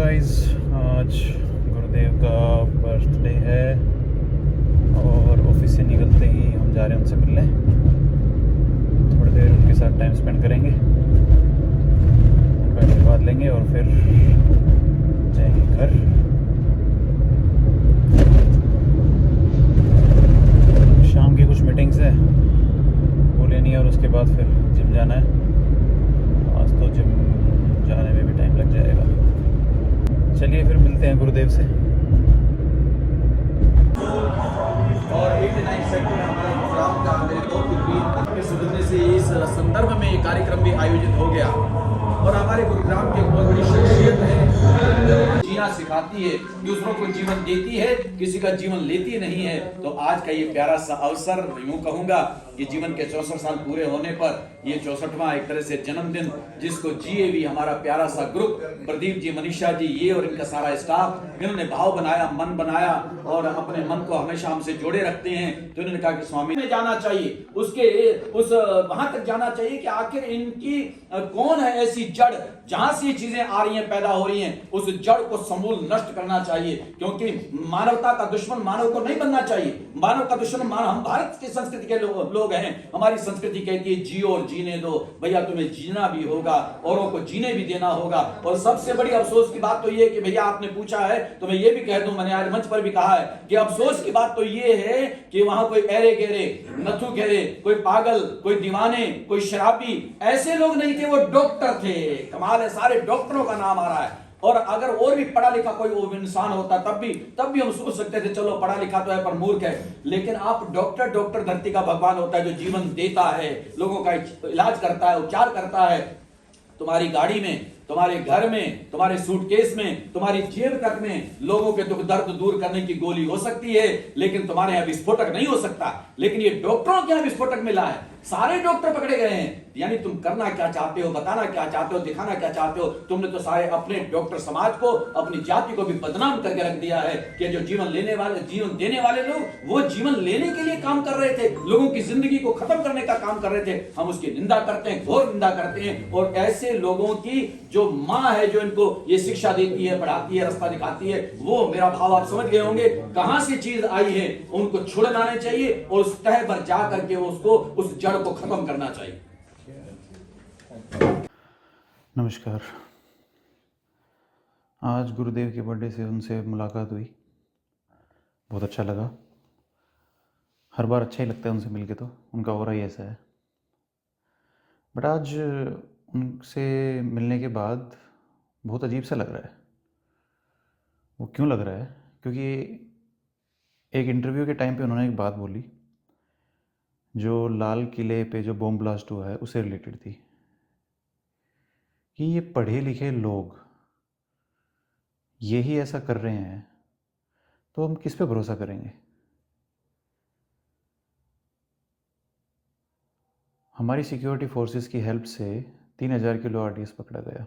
Guys, आज गुरुदेव का birthday है और ऑफिस से निकलते ही हम जा रहे हैं उनसे मिलने। थोड़ी देर उनके साथ टाइम स्पेंड करेंगे, उनका आशीर्वाद लेंगे और फिर जाएंगे घर। शाम की कुछ मीटिंग्स है वो लेनी है और उसके बाद फिर जिम जाना है। आज तो जिम जाने में भी टाइम लग जाएगा। चलिए फिर मिलते हैं गुरुदेव से। और 89 सेक्टर हमारा प्रोग्राम का मेरे बहुत के सुधरने से इस संदर्भ में ये कार्यक्रम भी आयोजित हो गया। और हमारे गुरुग्राम की एक बहुत बड़ी शख्सियत है, जीना सिखाती है, दूसरों को जीवन देती है, किसी का जीवन लेती नहीं है। तो आज का ये प्यारा सा अवसर, यूं कहूंगा कि जीवन के 64 साल पूरे होने पर ये 64वां एक तरह से जन्मदिन, जिसको जिए भी हमारा प्यारा सा ग्रुप, प्रदीप जी, मनीषा जी, ये और इनका सारा स्टाफ, इन्होंने भाव बनाया, मन बनाया और अपने मन को हमेशा हमसे जोड़े रखते हैं। तो इन्होंने कहा कि स्वामी में जाना चाहिए, उस वहां तक जाना चाहिए कि आखिर इनकी कौन है ऐसी जड़ जहां से ये चीजें आ रही हैं, पैदा हो रही हैं, उस जड़ को समूल नष्ट करना चाहिए। क्योंकि मानवता का दुश्मन मानव को नहीं बनना चाहिए। मानव का दुश्मन हम भारत की संस्कृति के लोग हैं। हमारी संस्कृति कहती है जियो और जीने दो। भैया तुम्हें जीना भी होगा, औरों को जीने भी देना होगा। और सबसे बड़ी अफसोस की बात तो ये कि भैया आपने पूछा है तो मैं ये भी कह दूं, मैंने आज मंच पर भी कहा है कि अफसोस की बात तो ये है कि वहां कोई एरे गेरे, नथु गेरे, कोई पागल, कोई दीवाने, कोई शराबी, ऐसे लोग नहीं थे, वो डॉक्टर थे। कमाल है, सारे डॉक्टरों का नाम आ रहा है। और अगर और भी पढ़ा लिखा कोई इंसान होता तब भी हम सोच सकते थे चलो पढ़ा लिखा तो है पर मूर्ख है। लेकिन आप डॉक्टर धरती का भगवान होता है, जो जीवन देता है, लोगों का इलाज करता है, उपचार करता है। तुम्हारी गाड़ी में, तुम्हारे घर में, तुम्हारे सूटकेस में, तुम्हारी जेब तक में लोगों के दुख दर्द दूर करने की गोली हो सकती है, लेकिन तुम्हारे यहां विस्फोटक नहीं हो सकता। लेकिन ये डॉक्टरों के यहां विस्फोटक मिला है। सारे डॉक्टर पकड़े गए हैं। यानी तुम करना क्या चाहते हो, बताना क्या चाहते हो, दिखाना क्या चाहते हो। तुमने तो सारे अपने डॉक्टर समाज को, अपनी जाति को भी बदनाम करके रख दिया है कि जो जीवन देने वाले लोग, वो जीवन लेने के लिए काम कर रहे थे, लोगों की जिंदगी को खत्म करने का काम कर रहे थे। हम उसकी निंदा करते हैं, घोर निंदा करते हैं। और ऐसे लोगों की जो माँ है, जो इनको ये शिक्षा देती है, पढ़ाती है, रास्ता दिखाती है, वो मेरा भाव आप समझ गए होंगे कहां से चीज आई है। उनको छोड़ लाने चाहिए और उस तह पर जा करके उसको, उस जड़ को खत्म करना चाहिए। नमस्कार। आज गुरुदेव के बर्थडे से उनसे मुलाकात हुई, बहुत अच्छा लगा। हर बार अच्छा ही लगता है उनसे मिलके, तो उनका ऑरा ही ऐसा है। बट आज उनसे मिलने के बाद बहुत अजीब सा लग रहा है। वो क्यों लग रहा है? क्योंकि एक इंटरव्यू के टाइम पे उन्होंने एक बात बोली जो लाल किले पे जो बॉम्ब ब्लास्ट हुआ है उससे रिलेटेड थी, कि ये पढ़े लिखे लोग यही ऐसा कर रहे हैं तो हम किस पे भरोसा करेंगे। हमारी सिक्योरिटी फोर्सेस की हेल्प से 3000 किलो आरडीएक्स पकड़ा गया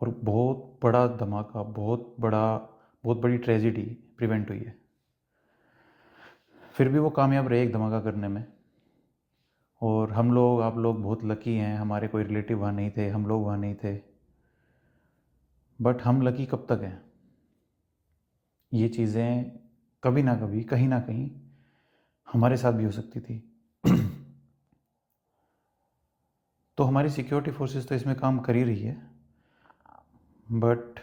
और बहुत बड़ा धमाका, बहुत बड़ी ट्रेजिडी प्रिवेंट हुई है। फिर भी वो कामयाब रहे एक धमाका करने में। और हम लोग, आप लोग बहुत लकी हैं, हमारे कोई रिलेटिव वहाँ नहीं थे, हम लोग वहाँ नहीं थे। बट हम लकी कब तक हैं? ये चीज़ें कभी ना कभी, कहीं ना कहीं हमारे साथ भी हो सकती थी। तो हमारी सिक्योरिटी फोर्सेस तो इसमें काम कर ही रही है, बट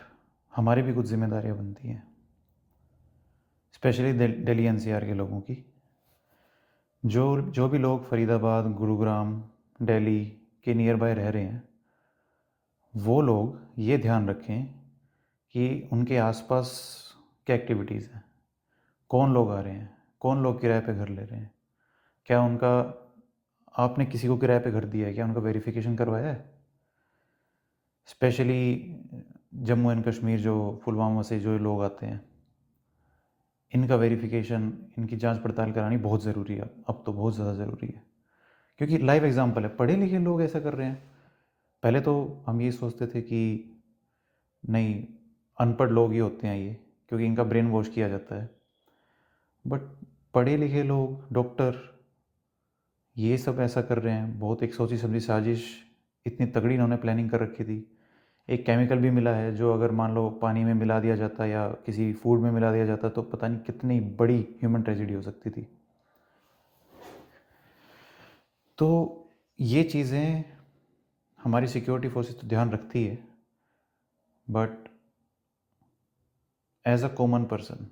हमारी भी कुछ जिम्मेदारियां बनती हैं, स्पेशली दिल्ली एनसीआर के लोगों की। जो भी लोग फरीदाबाद, गुरुग्राम, दिल्ली के नियर बाय रह रहे हैं, वो लोग ये ध्यान रखें कि उनके आसपास क्या एक्टिविटीज़ हैं, कौन लोग आ रहे हैं, कौन लोग किराए पे घर ले रहे हैं, क्या उनका, आपने किसी को किराए पे घर दिया है, क्या उनका वेरिफिकेशन करवाया है। स्पेशली जम्मू एंड कश्मीर, जो पुलवामा से जो लोग आते हैं, इनका वेरिफिकेशन, इनकी जांच पड़ताल करानी बहुत ज़रूरी है। अब तो बहुत ज़्यादा ज़रूरी है, क्योंकि लाइव एग्जांपल है, पढ़े लिखे लोग ऐसा कर रहे हैं। पहले तो हम ये सोचते थे कि नहीं, अनपढ़ लोग ही होते हैं ये, क्योंकि इनका ब्रेन वॉश किया जाता है। बट पढ़े लिखे लोग, डॉक्टर, ये सब ऐसा कर रहे हैं। बहुत एक सोची समझी साजिश, इतनी तगड़ी इन्होंने प्लानिंग कर रखी थी। एक केमिकल भी मिला है जो अगर मान लो पानी में मिला दिया जाता या किसी फूड में मिला दिया जाता तो पता नहीं कितनी बड़ी ह्यूमन ट्रेजेडी हो सकती थी। तो ये चीज़ें हमारी सिक्योरिटी फोर्सेस तो ध्यान रखती है, but as a common person,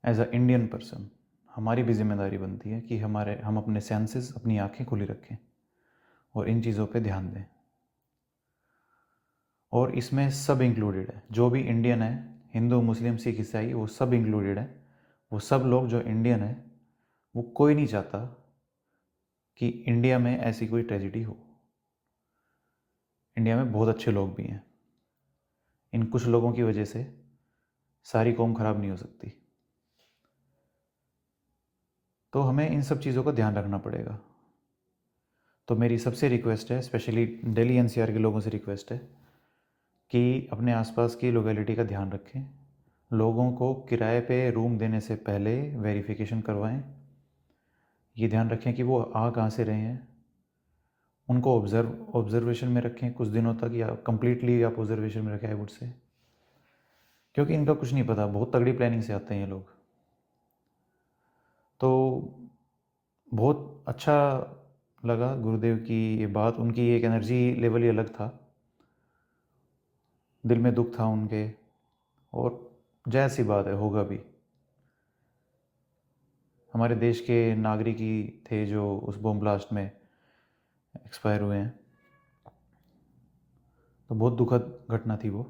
as a Indian person, हमारी भी जिम्मेदारी बनती है कि हम अपने सेंसेस, अपनी आंखें खुली रखें और इन चीज़ों पे ध्यान दें। और इसमें सब इंक्लूडेड है, जो भी इंडियन है, हिंदू, मुस्लिम, सिख, ईसाई, वो सब इंक्लूडेड है। वो सब लोग जो इंडियन है, वो कोई नहीं चाहता कि इंडिया में ऐसी कोई ट्रेजिडी हो। इंडिया में बहुत अच्छे लोग भी हैं, इन कुछ लोगों की वजह से सारी कौम खराब नहीं हो सकती। तो हमें इन सब चीज़ों का ध्यान रखना पड़ेगा। तो मेरी सबसे रिक्वेस्ट है, स्पेशली दिल्ली एनसीआर के लोगों से रिक्वेस्ट है कि अपने आसपास की लोकेलिटी का ध्यान रखें। लोगों को किराए पे रूम देने से पहले वेरिफिकेशन करवाएं। ये ध्यान रखें कि वो आ कहाँ से रहे हैं। उनको ऑब्जर्वेशन में रखें कुछ दिनों तक, या कंप्लीटली आप ऑब्जर्वेशन में रखें, आई वुड से, क्योंकि इनका कुछ नहीं पता, बहुत तगड़ी प्लानिंग से आते हैं ये लोग। तो बहुत अच्छा लगा गुरुदेव की ये बात, उनकी एक एनर्जी लेवल ही अलग था, दिल में दुख था उनके, और जायज़ सी बात है, होगा भी। हमारे देश के नागरिक ही थे जो उस बम ब्लास्ट में एक्सपायर हुए हैं, तो बहुत दुखद घटना थी वो।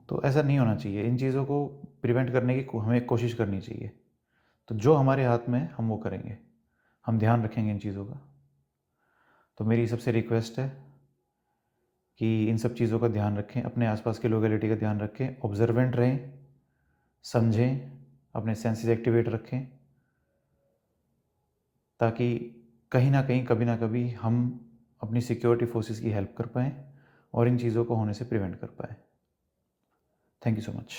तो ऐसा नहीं होना चाहिए, इन चीज़ों को प्रिवेंट करने की हमें कोशिश करनी चाहिए। तो जो हमारे हाथ में है हम वो करेंगे, हम ध्यान रखेंगे इन चीज़ों का। तो मेरी सबसे रिक्वेस्ट है कि इन सब चीज़ों का ध्यान रखें, अपने आसपास की लोकेलिटी का ध्यान रखें, ऑब्जर्वेंट रहें, समझें, अपने सेंसेस एक्टिवेट रखें, ताकि कहीं ना कहीं, कभी ना कभी हम अपनी सिक्योरिटी फोर्सेस की हेल्प कर पाएँ और इन चीज़ों को होने से प्रिवेंट कर पाएँ। Thank you so much.